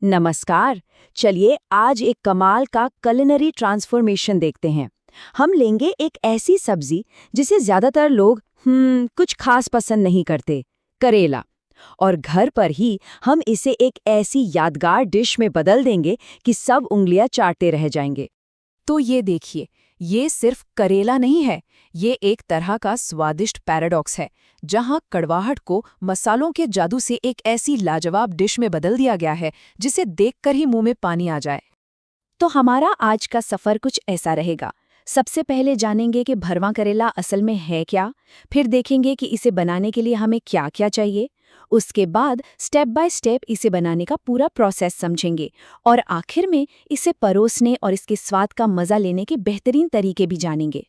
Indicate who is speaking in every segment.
Speaker 1: नमस्कार। चलिए आज एक कमाल का culinary ट्रांसफॉर्मेशन देखते हैं। हम लेंगे एक ऐसी सब्जी जिसे ज्यादातर लोग कुछ खास पसंद नहीं करते, करेला। और घर पर ही हम इसे एक ऐसी यादगार डिश में बदल देंगे कि सब उंगलियां चाटते रह जाएंगे।
Speaker 2: तो ये देखिए, ये सिर्फ करेला नहीं है, ये एक तरह का स्वादिष्ट पैराडॉक्स है, जहां कड़वाहट को मसालों के जादू से एक ऐसी लाजवाब डिश में बदल दिया गया है जिसे देखकर ही मुंह में पानी आ जाए।
Speaker 1: तो हमारा आज का सफर कुछ ऐसा रहेगा। सबसे पहले जानेंगे कि भरवा करेला असल में है क्या, फिर देखेंगे कि इसे बनाने के लिए हमें क्या क्या चाहिए। उसके बाद स्टेप बाय स्टेप इसे बनाने का पूरा प्रोसेस समझेंगे और आखिर में इसे परोसने और इसके स्वाद का मजा लेने के बेहतरीन तरीके भी जानेंगे।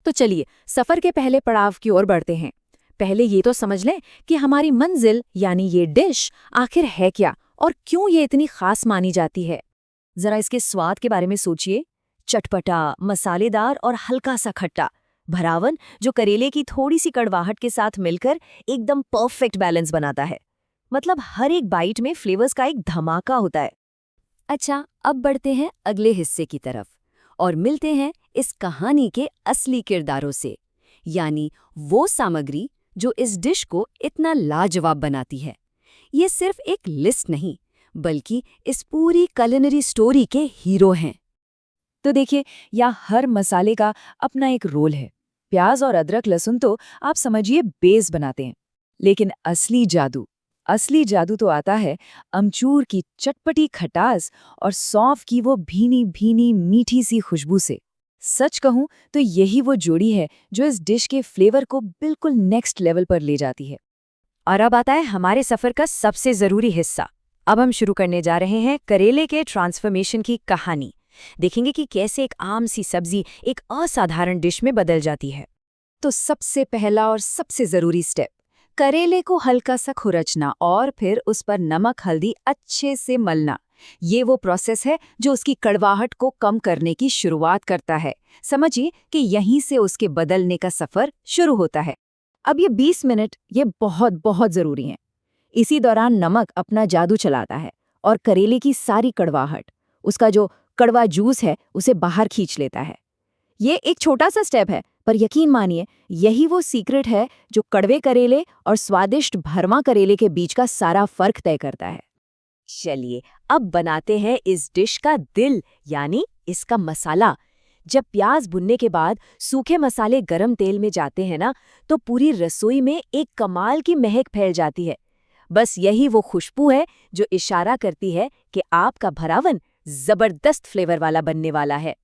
Speaker 2: तो चलिए सफर के पहले पड़ाव की ओर बढ़ते हैं। पहले ये तो समझ लें कि हमारी मंजिल यानी ये डिश आखिर है क्या और क्यों ये इतनी खास मानी जाती है।
Speaker 1: जरा इसके स्वाद के बारे में सोचिए। चटपटा, मसालेदार और हल्का सा खट्टा भरावन जो करेले की थोड़ी सी कड़वाहट के साथ मिलकर एकदम परफेक्ट बैलेंस बनाता है। मतलब हर एक बाइट में फ्लेवर्स का एक धमाका होता है। अच्छा, अब बढ़ते हैं अगले हिस्से की तरफ और मिलते हैं इस कहानी के असली किरदारों से, यानी वो सामग्री जो इस डिश को इतना लाजवाब बनाती है। ये सिर्फ एक लिस्ट नहीं, बल्कि इस पूरी culinary स्टोरी के हीरो हैं। तो देखिए, यहाँ हर मसाले का अपना एक रोल है। प्याज और अदरक लहसुन तो आप समझिए बेस बनाते हैं, लेकिन असली जादू तो आता है अमचूर की चटपटी खटास और सौंफ की वो भीनी भीनी मीठी सी खुशबू से। सच कहूं तो यही वो जोड़ी है जो इस डिश के फ्लेवर को बिल्कुल नेक्स्ट लेवल पर ले जाती है।
Speaker 2: और अब आता है हमारे सफर का सबसे जरूरी हिस्सा। अब हम शुरू करने जा रहे हैं करेले के ट्रांसफॉर्मेशन की कहानी। देखेंगे कि कैसे एक आम सी सब्जी एक असाधारण डिश में बदल जाती है।
Speaker 1: तो सबसे पहला और सबसे जरूरी स्टेप, करेले को हल्का सा खुरचना और फिर उस पर नमक हल्दी अच्छे से मलना। ये वो प्रोसेस है जो उसकी कड़वाहट को कम करने की शुरुआत करता है। समझिए कि यहीं से उसके बदलने का सफर शुरू होता है। अब ये 20 मिनट ये बहुत बहुत जरूरी हैं। इसी दौरान नमक अपना जादू चलाता है और करेले की सारी कड़वाहट, उसका जो कड़वा जूस है, उसे बाहर खींच लेता है। ये एक छोटा सा स्टेप है, पर यकीन मानिए यही वो सीक्रेट है जो कड़वे करेले और स्वादिष्ट भरवा करेले के बीच का सारा फर्क तय करता है। चलिए अब बनाते हैं इस डिश का दिल, यानी इसका मसाला। जब प्याज भुनने के बाद सूखे मसाले गरम तेल में जाते हैं ना, तो पूरी रसोई में एक कमाल की महक फैल जाती है। बस यही वो खुशबू है जो इशारा करती है कि आपका भरावन जबरदस्त फ्लेवर वाला बनने वाला है।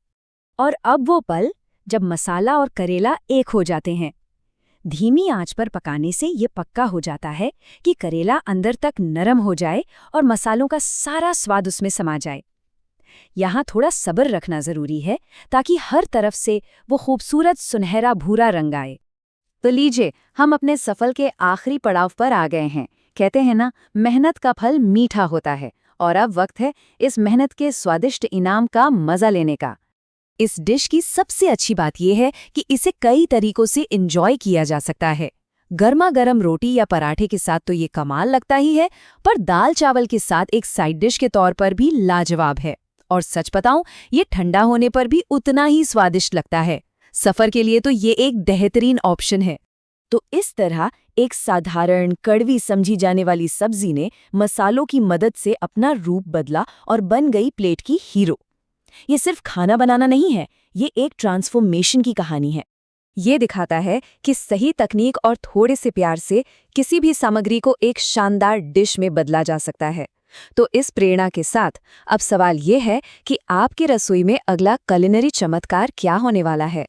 Speaker 1: और अब वो पल जब मसाला और करेला एक हो जाते हैं। धीमी आंच पर पकाने से ये पक्का हो जाता है कि करेला अंदर तक नरम हो जाए और मसालों का सारा स्वाद उसमें समा जाए। यहाँ थोड़ा सब्र रखना जरूरी है ताकि हर तरफ से वो खूबसूरत सुनहरा भूरा रंग आए। तो लीजिए, हम अपने सफर के आखिरी पड़ाव पर आ गए हैं। कहते हैं ना, मेहनत का फल मीठा होता है, और अब वक्त है इस मेहनत के स्वादिष्ट इनाम का मजा लेने का। इस डिश की सबसे अच्छी बात यह है कि इसे कई तरीकों से एंजॉय किया जा सकता है। गर्मा गर्म रोटी या पराठे के साथ तो ये कमाल लगता ही है, पर दाल चावल के साथ एक साइड डिश के तौर पर भी लाजवाब है। और सच बताऊं, ये ठंडा होने पर भी उतना ही स्वादिष्ट लगता है। सफर के लिए तो ये एक बेहतरीन ऑप्शन है। तो इस तरह एक साधारण कड़वी समझी जाने वाली सब्जी ने मसालों की मदद से अपना रूप बदला और बन गई प्लेट की हीरो। ये सिर्फ खाना बनाना नहीं है, ये एक ट्रांसफॉर्मेशन की कहानी है। ये दिखाता है कि सही तकनीक और थोड़े से प्यार से किसी भी सामग्री को एक शानदार डिश में बदला जा सकता है। तो इस प्रेरणा के साथ अब सवाल ये है कि आपकी रसोई में अगला culinary चमत्कार क्या होने वाला है।